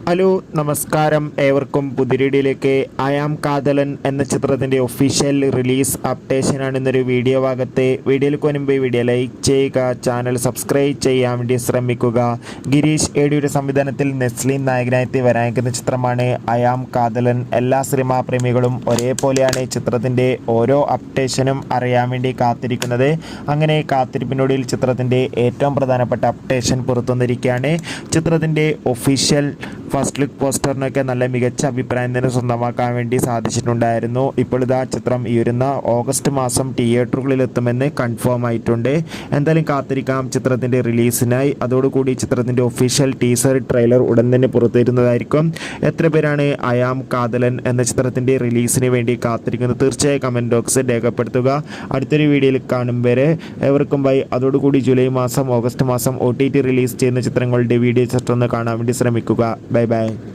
Hello നമസ്കാരം, ഏവർക്കും പുതിരീഡിയിലേക്ക്. I am Kadhalan എന്ന ചിത്രത്തിൻ്റെ ഒഫീഷ്യൽ റിലീസ് അപ്ഡേഷനാണ് ഇന്നൊരു വീഡിയോ ഭാഗത്ത്. വീഡിയോയിലേക്ക് മുൻപ് വീഡിയോ ലൈക്ക് ചെയ്യുക, ചാനൽ സബ്സ്ക്രൈബ് ചെയ്യാൻ വേണ്ടി ശ്രമിക്കുക. ഗിരീഷ് ഏടിയുടെ സംവിധാനത്തിൽ നെസ്ലിൻ നായകനായി വരാനിരിക്കുന്ന ചിത്രമാണ് അയാം കാതലൻ. എല്ലാ സിനിമാ പ്രേമികളും ഒരേപോലെയാണ് ചിത്രത്തിൻ്റെ ഓരോ അപ്ഡേഷനും അറിയാൻ വേണ്ടി കാത്തിരിക്കുന്നത്. അങ്ങനെ കാത്തിരിപ്പിനൊടുവിൽ ചിത്രത്തിൻ്റെ ഏറ്റവും പ്രധാനപ്പെട്ട അപ്ഡേഷൻ പുറത്തുവന്നിരിക്കുകയാണ്. ചിത്രത്തിൻ്റെ ഒഫീഷ്യൽ ഫസ്റ്റ് ലുക്ക് പോസ്റ്ററിനൊക്കെ നല്ല മികച്ച അഭിപ്രായം തന്നെ സ്വന്തമാക്കാൻ വേണ്ടി സാധിച്ചിട്ടുണ്ടായിരുന്നു. ഇപ്പോൾ ഇതാ ചിത്രം ഈ വരുന്ന ഓഗസ്റ്റ് മാസം തിയേറ്ററുകളിൽ എത്തുമെന്ന് കൺഫേം ആയിട്ടുണ്ട്. എന്തായാലും കാത്തിരിക്കാം ചിത്രത്തിൻ്റെ റിലീസിനായി. അതോടുകൂടി ചിത്രത്തിൻ്റെ ഒഫീഷ്യൽ ടീസർ ട്രെയിലർ ഉടൻ തന്നെ പുറത്തുവരുന്നതായിരിക്കും. എത്ര പേരാണ് അയാം കാതലൻ എന്ന ചിത്രത്തിൻ്റെ റിലീസിന് വേണ്ടി കാത്തിരിക്കുന്നത്? തീർച്ചയായും കമൻറ്റ് ബോക്സിൽ രേഖപ്പെടുത്തുക. അടുത്തൊരു വീഡിയോയിൽ കാണും വരെ എവർക്കും ബൈ. അതോടുകൂടി ജൂലൈ മാസം ഓഗസ്റ്റ് മാസം OTT റിലീസ് ചെയ്യുന്ന ചിത്രങ്ങളുടെ വീഡിയോ ഒന്ന് കാണാൻ വേണ്ടി ശ്രമിക്കുക. Bye bye.